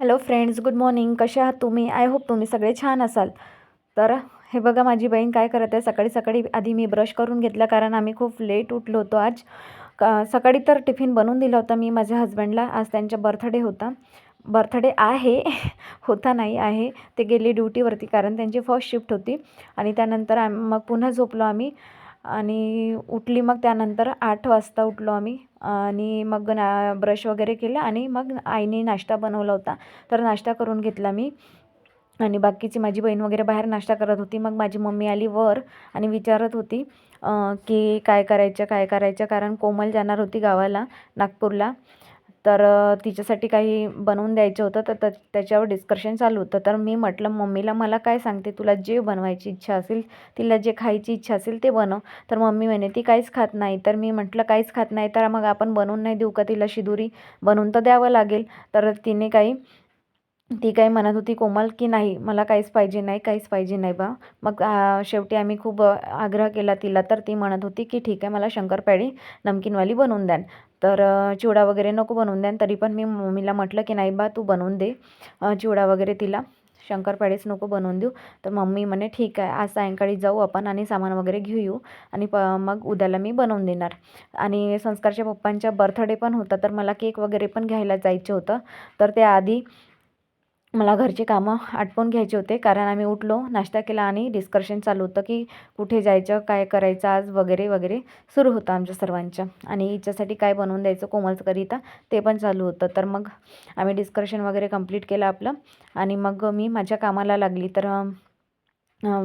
Hello friends, good morning. कसे आहात तुम्ही? आय होप तुम्ही सगळे छान असाल. तर हे बघा, माझी बहीण काय करत आहे. सकाळी सकाळी आधी मी ब्रश करून घेतला, कारण आम्ही खूप लेट उठलो होतो आज. सकाळी तर टिफिन बनवून दिला होता मी माझ्या हस्बंडला. आज त्यांचा बर्थडे होता. बर्थडे आहे होता नाही आहे. ते गेले ड्युटीवरती, कारण त्यांची फर्स्ट शिफ्ट होती. आणि त्यानंतर मग पुन्हा झोपलो आम्ही आणि उठली. मग त्यानंतर 8 वाजता उठलो आम्ही आणि मग ब्रश वगैरे केलं आणि मग आईने नाश्ता बनवला होता, तर नाश्ता करून घेतला मी. आणि बाकीची माझी बहीण वगैरे बाहेर नाश्ता करत होती. मग माझी मम्मी आली वर आणि विचारत होती की काय करायचं काय करायचं, कारण कोमल जाणार होती गावाला, नागपूरला. तर तिच्यासाठी काही बनवून द्यायचं होतं, तर त्याच्यावर डिस्कशन चालू होतं. तर मी म्हटलं मम्मीला, मला काय सांगते, तुला जे बनवायची इच्छा असेल, तिला जे खायची इच्छा असेल ते बनव. तर मम्मी म्हणे ती काहीच खात नाही. तर मी म्हटलं काहीच खात नाही तर मग आपण बनवून नाही देऊ का तिला शिदुरी? बनवून तर द्यावं लागेल. तर ती काही म्हणत होती कोमल की नाही, मला काहीच पाहिजे नाही, काहीच पाहिजे नाही बा. मग शेवटी आम्ही खूप आग्रह केला तिला, तर ती म्हणत होती की ठीक आहे, मला शंकरपाळी नमकीनवाली बनवून द्यान. तर चिवडा वगैरे नको बनवून द्यान. तरी पण मी मम्मीला म्हटलं की नाही बा, तू बनवून दे चिवडा वगैरे, तिला शंकरपाळीच नको बनवून देऊ. तर मम्मी म्हणे ठीक आहे, आज सायंकाळी जाऊ आपण आणि सामान वगैरे घेऊ येऊ आणि मग उद्याला मी बनवून देणार. आणि संस्कारच्या पप्पांच्या बर्थडे पण होता, तर मला केक वगैरे पण घ्यायला जायचं होतं. तर त्याआधी मला घरचे कामं आटपून घ्यायचे होते, कारण आम्ही उठलो, नाश्ता केला आणि डिस्कशन चालू होतं की कुठे जायचं, काय करायचं आज वगैरे वगैरे सुरू होतं आमच्या सर्वांचं. आणि हिच्यासाठी काय बनवून द्यायचं कोमलकरिता ते पण चालू होतं. तर मग आम्ही डिस्कशन वगैरे कंप्लीट केलं आपलं आणि मग मी माझ्या कामाला लागली. तर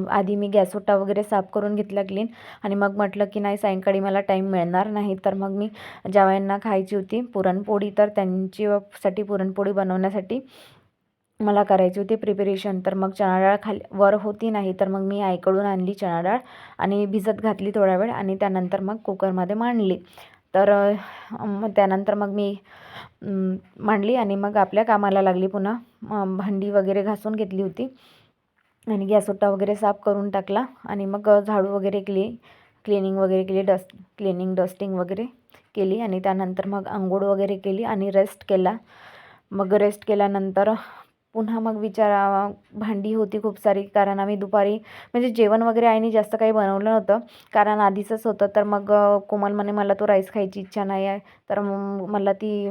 आधी मी गॅस ओटा वगैरे साफ करून घेतला क्लीन. आणि मग म्हटलं की सायंकाळी मला टाईम मिळणार नाही, तर मग मी जावयांना खायची होती पुरणपोळी, तर त्यांच्यासाठी पुरणपोळी बनवण्यासाठी मला करायची होती प्रिपरेशन. तर मग चणा डाळ वर होती नाही, तर मग मी आईकडून आणली चणा डाळ आणि भिजत घातली थोडा वेळ आणि त्यानंतर मग कुकरमध्ये मांडली. तर मग त्यानंतर मग मी मांडली आणि मग आपल्या कामाला लागली पुन्हा. भांडी वगैरे घासून घेतली होती आणि गॅस ओटा वगैरे साफ करून टाकला आणि मग झाडू वगैरे क्लिनिंग वगैरे केली, डस्टिंग वगैरे केली. आणि त्यानंतर मग अंघोळ वगैरे केली आणि रेस्ट केला. मग रेस्ट केल्यानंतर पुन्हा मग भांडी होती खूप सारी, कारण आम्ही दुपारी म्हणजे जेवण वगैरे आईने जास्त काही बनवलं नव्हतं, कारण आधीचंच होतं. तर मग कोमल म्हणे मला तो राईस खायची इच्छा नाही आहे. तर मला ती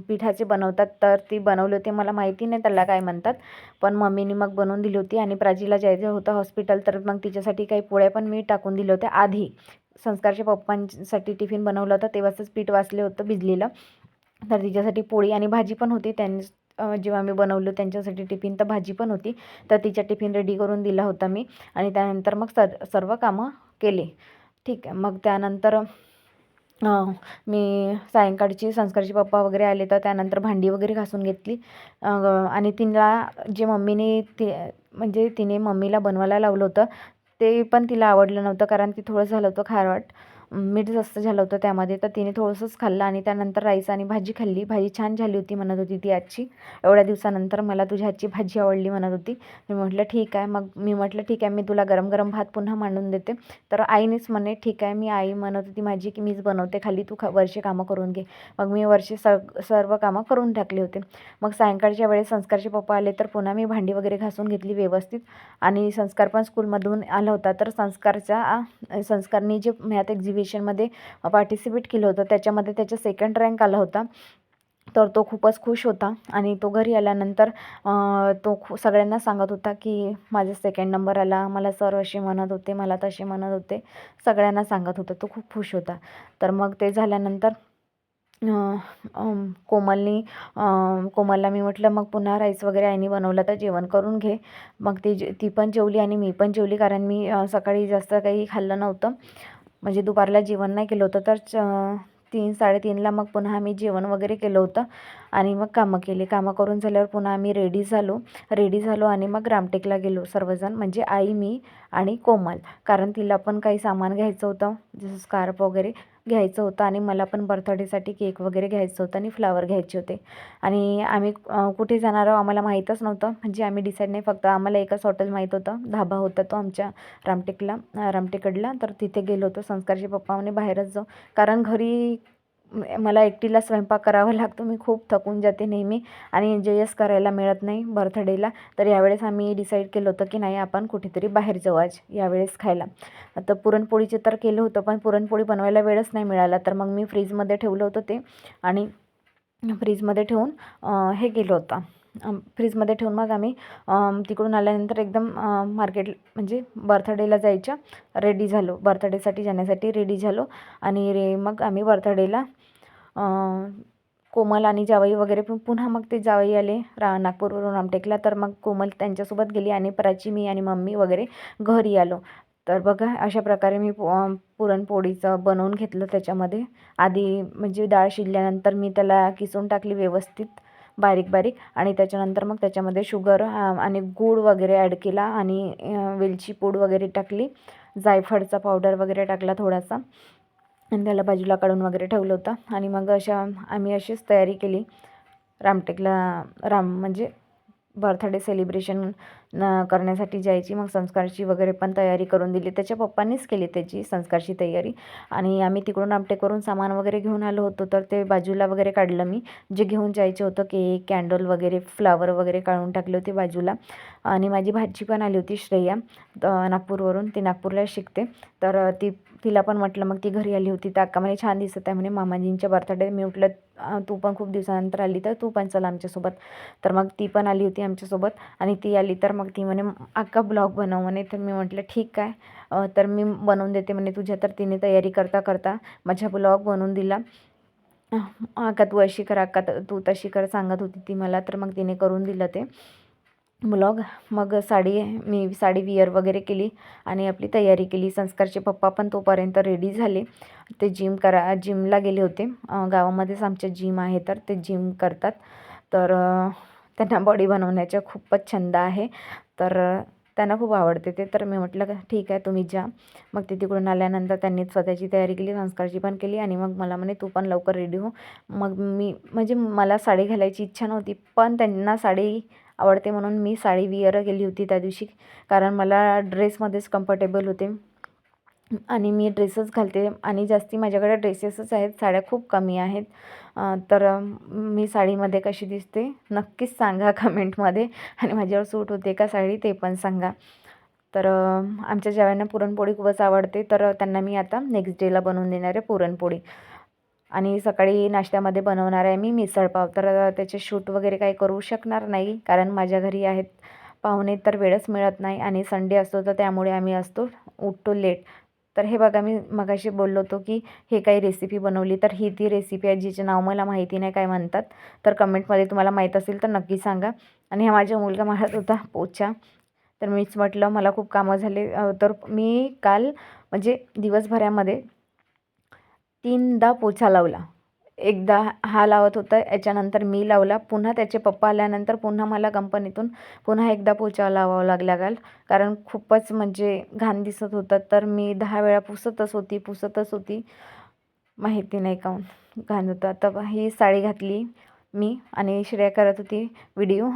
पिठाचे बनवतात, तर ती बनवली होती. मला माहिती नाही त्याला काय म्हणतात, पण मम्मीने मग बनवून दिली होती. आणि प्राचीला जायचं होतं हॉस्पिटल, तर मग तिच्यासाठी काही पोळ्या पण मी टाकून दिल्या होत्या आधी. संस्कारच्या पप्पांसाठी टिफिन बनवलं होतं तेव्हाच पीठ वाचले होतं भिजलेलं. तर तिच्यासाठी पोळी आणि भाजी पण होती. जेव्हा मी बनवलं त्यांच्यासाठी टिफिन, तर भाजी पण होती. तर तिच्या टिफिन रेडी करून दिला होता मी. आणि त्यानंतर मग सर्व कामं केली. ठीक आहे. मग त्यानंतर मी सायंकाळची संस्कारचे पप्पा वगैरे आले, तर त्यानंतर भांडी वगैरे घासून घेतली. आणि तिला जे म्हणजे तिने मम्मीला बनवायला लावलं होतं ते पण तिला आवडलं नव्हतं, कारण ती थोडं झालं होतं खारट, मीठ जास्त झालं होतं त्यामध्ये. तर तिने थोडंसंच खाल्लं आणि त्यानंतर राईस आणि भाजी खाल्ली. भाजी छान झाली होती म्हणत होती ती आजची. एवढ्या दिवसानंतर मला तुझ्या हातची भाजी आवडली म्हणत होती. मी म्हटलं ठीक आहे. मग मी म्हटलं ठीक आहे, मी तुला गरम गरम भात पुन्हा मांडून देते. तर आईनेच म्हणे ठीक आहे. आई म्हणत होती माझी की मीच बनवते, खाली तू वरची कामं करून घे. मग मी वरची सर्व कामं करून टाकली होते. मग सायंकाळच्या वेळेस संस्कारचे पप्पा आले, तर पुन्हा मी भांडी वगैरे घासून घेतली व्यवस्थित. आणि संस्कार पण स्कूलमधून आला होता. तर संस्कारनी जे मॅथ एक्झिबिशनमध्ये पार्टिसिपेट केलं होतं, त्याच्यामध्ये त्याचा सेकंड रँक आला होता. तर तो खूपच खुश होता. आणि तो घरी आल्यानंतर सगळ्यांना सांगत होता की माझा सेकंड नंबर आला, मला सर असे म्हणत होते, मला तसे म्हणत होते, सगळ्यांना सांगत होता. तो खूप खुश होता. तर मग ते झाल्यानंतर कोमलला मी म्हटलं मग पुन्हा राईस वगैरे आईने बनवला, तर जेवण करून घे. मग ती पण जेवली आणि मी पण जेवली, कारण मी सकाळी जास्त काही खाल्लं नव्हतं, म्हणजे दुपारला जेवण नाही केलं होतं. तर 3-3:30ला मग पुन्हा आम्ही जेवण वगैरे केलं होतं आणि मग कामं केली. कामं करून झाल्यावर पुन्हा आम्ही रेडी झालो आणि मग रामटेकला गेलो सर्वजण, म्हणजे आई, मी आणि कोमल, कारण तिला पण काही सामान घ्यायचं होतं, जसं स्कार्फ वगैरे घ्यायचं होतं आणि मला पण बर्थडेसाठी केक वगैरे घ्यायचं होतं आणि फ्लावर घ्यायचे होते. आणि आम्ही कुठे जाणार आहोत आम्हाला माहीतच नव्हतं, म्हणजे आम्ही डिसाईड नाही, फक्त आम्हाला एकच हॉटेल माहीत होतं, धाबा होता तो आमच्या रामटेकडला. तर तिथे गेलो होतो. संस्कारचे पप्पा म्हणे बाहेरच जाऊ, कारण घरी मला एकटीला स्वयंपाक करावा लागतो. मी खूप थकून जाते नेहमी आणि एन्जॉयच करायला मिळत नाही बर्थडेला. तर यावेळेस आम्ही डिसाईड केलं होतं की नाही, आपण कुठेतरी बाहेर जाऊ आज यावेळेस खायला. आता पुरणपोळीचे तर केलं होतं, पण पुरणपोळी बनवायला वेळच नाही मिळाला. तर मग मी फ्रीजमध्ये ठेवलं होतं ते, आणि फ्रीजमध्ये ठेवून हे केलं होतं. फ्रीजमध्ये ठेवून मग आम्ही तिकडून आल्यानंतर एकदम मार्केट म्हणजे बर्थडेला जायच्या रेडी झालो, बर्थडेसाठी जाण्यासाठी रेडी झालो. आणि मग आम्ही बर्थडेला कोमल आणि जावई वगैरे पुन्हा मग ते जावई आले नागपूरवरून रामटेकला. तर मग कोमल त्यांच्यासोबत गेली आणि प्राची, मी आणि मम्मी वगैरे घरी आलो. तर बघा अशा प्रकारे मी पुरणपोळीचं बनवून घेतलं. त्याच्यामध्ये आधी म्हणजे डाळ शिजल्यानंतर मी त्याला किसून टाकली व्यवस्थित बारीक बारीक, आणि त्याच्यानंतर मग त्याच्यामध्ये शुगर आणि गूळ वगैरे ॲड केला, आणि वेलची पूड वगैरे टाकली, जायफळचा पावडर वगैरे टाकला थोडासा, आणि त्याला बाजूला काढून वगैरे ठेवलं होतं. आणि मग आम्ही अशीच तयारी केली रामटेकला, म्हणजे बर्थडे सेलिब्रेशन करण्यासाठी जायची. मग संस्कारची वगैरे पण तयारी करून दिली, त्याच्या पप्पांनीच केली त्याची संस्कारची तयारी. आणि आम्ही तिकडून रामटेकवरून सामान वगैरे घेऊन आलो होतो, तर ते बाजूला वगैरे काढलं मी, जे घेऊन जायचं होतं, केक, कॅन्डल वगैरे, फ्लावर वगैरे काढून टाकले होते बाजूला. आणि माझी भाची पण आली होती श्रेया नागपूरवरून, ती नागपूरला शिकते. तर तिला पण म्हटलं, मग ती घरी आली होती. तर अक्का म्हणे छान दिसत आहे म्हणे मामाजींच्या बर्थडे. मी म्हटलं तू पण खूप दिवसानंतर आली तर तू पण चल आमच्यासोबत. तर मग ती पण आली होती आमच्यासोबत, आणि ती आली तर मग ती म्हणे अक्का ब्लॉग बनव म्हणे. तर मी म्हटलं ठीक आहे, तर मी बनवून देते म्हणे तुझ्या. तर तिने तयारी करता करता माझा ब्लॉग बनवून दिला. अक्का तू अशी कर, अक्का तू तशी कर सांगत होती ती मला. तर मग तिने करून दिलं ते ब्लॉग. मग मी साडी विअर वगैरे केली आणि आपली तयारी केली. संस्कारचे पप्पा पण तोपर्यंत रेडी झाले. ते जिमला गेले होते. गावामध्येच आमच्या जिम आहे, तर ते जिम करतात. तर त्यांना बॉडी बनवण्याचा खूपच छंद आहे. तर त्यांना खूप आवडते ते. तर मी म्हटलं ठीक आहे तुम्ही जा. मग ते तिकडून आल्यानंतर त्यांनी स्वतःची तयारी केली, संस्कारची पण केली, आणि मग मला म्हणे तू पण लवकर रेडी हो. मग मी म्हणजे मला साडी घालायची इच्छा नव्हती, पण त्यांना साडी आवडते म्हणून मी साडी विअर केली होती त्या दिवशी, कारण मला ड्रेसमध्येच कम्फर्टेबल होते आणि मी ड्रेसच घालते, आणि जास्ती माझ्याकडे ड्रेसेसच आहेत, साड्या खूप कमी आहेत. तर मी साडीमध्ये कशी दिसते नक्कीच सांगा कमेंटमध्ये, आणि माझ्यावर सूट होते का साडी ते पण सांगा. तर आमच्या जावयांना पुरणपोळी खूपच आवडते, तर त्यांना मी आता नेक्स्ट डेला बनवून देणार आहे पुरणपोळी. आणि सकाळी नाश्त्यामध्ये बनवणार आहे मी मिसळपाव. तर त्याचे शूट वगैरे काही करू शकणार नाही, कारण माझ्या घरी आहेत पाहुणे, तर वेळच मिळत नाही, आणि संडे असतो तर त्यामुळे आम्ही उठतो लेट. तर हे बघा, मी मगाशी बोललो होतो की हे काही रेसिपी बनवली, तर ही ती रेसिपी आहे जिचे नाव मला माहिती नाही काय म्हणतात. तर कमेंटमध्ये तुम्हाला माहीत असेल तर नक्की सांगा. आणि हा माझा मुलगा मारत होता पोछा, तर मीच म्हटलं मला खूप कामं झाले. तर मी काल म्हणजे दिवसभरामध्ये 3दा पोछा लावला. एकदा हा लावत होता, याच्यानंतर मी लावला, पुन्हा त्याचे पप्पा आल्यानंतर पुन्हा मला कंपनीतून पुन्हा एकदा पोछा लावावा लागला काल, कारण खूपच म्हणजे घाण दिसत होतं. तर मी 10 वेळा पुसतच होती, माहिती नाही काहून घाण होतं. आता ही साडी घातली मी, आणि श्रेया करत होती व्हिडिओ.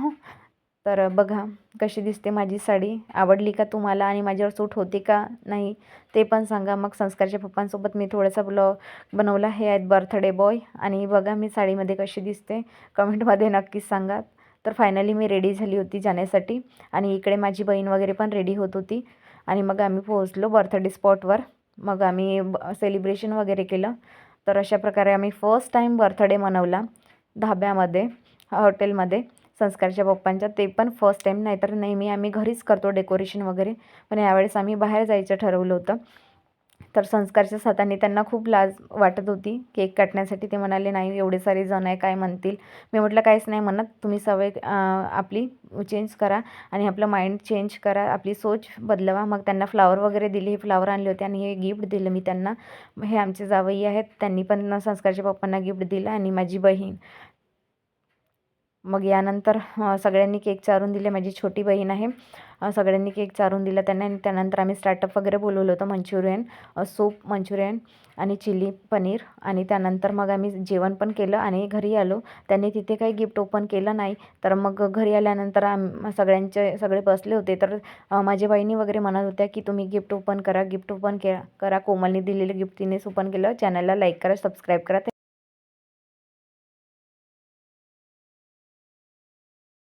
तर बघा कशी दिसते माझी साडी, आवडली का तुम्हाला, आणि माझ्यावर सूट होते का नाही ते पण सांगा. मग संस्कारच्या पप्पांसोबत मी थोडासा ब्लॉग बनवला. हे आहेत बर्थडे बॉय, आणि बघा मी साडीमध्ये कशी दिसते कमेंटमध्ये नक्कीच सांगा. तर फायनली मी रेडी झाली होती जाण्यासाठी, आणि इकडे माझी बहीण वगैरे पण रेडी होत होती, आणि मग आम्ही पोहोचलो बर्थडे स्पॉटवर. मग आम्ही सेलिब्रेशन वगैरे केलं. तर अशा प्रकारे आम्ही फर्स्ट टाईम बर्थडे मनवला धाब्यामध्ये, हॉटेलमध्ये संस्कारच्या पप्पांच्या. ते पण फर्स्ट टाईम, नाहीतर नेहमी आम्ही घरीच करतो डेकोरेशन वगैरे, पण यावेळेस आम्ही बाहेर जायचं ठरवलं होतं. तर संस्कारच्या हाताने त्यांना खूप लाज वाटत होती केक काटण्यासाठी. ते म्हणाले नाही एवढे सारे जण आहे काय म्हणतील. मी म्हटलं काहीच नाही म्हणत, तुम्ही सवय आपली चेंज करा, आणि आपलं माइंड चेंज करा, आपली सोच बदलवा. मग त्यांना फ्लावर वगैरे दिले, हे फ्लावर आणले होते, आणि हे गिफ्ट दिलं मी त्यांना. हे आमचे जावई आहेत, त्यांनी पण संस्कारच्या पप्पांना गिफ्ट दिलं, आणि माझी बहीण. मग यानंतर सगळ्यांनी केक चारून दिले. माझी छोटी बहीण आहे, सगळ्यांनी केक चारून दिला त्यांना. आणि त्यानंतर आम्ही स्टार्टअप वगैरे बोलवलं होतं, मंचुरियन, सूप मंचुरियन आणि चिली पनीर. आणि त्यानंतर मग आम्ही जेवण पण केलं आणि घरी आलो. त्यांनी तिथे काही गिफ्ट ओपन केलं नाही. तर मग घरी आल्यानंतर सगळे बसले होते. तर माझ्या बहिणी वगैरे म्हणत होत्या की तुम्ही गिफ्ट ओपन करा, गिफ्ट ओपन करा. कोमलने दिलेलं गिफ्ट तिनेच ओपन केलं. चॅनलला लाईक करा, सबस्क्राईब करा.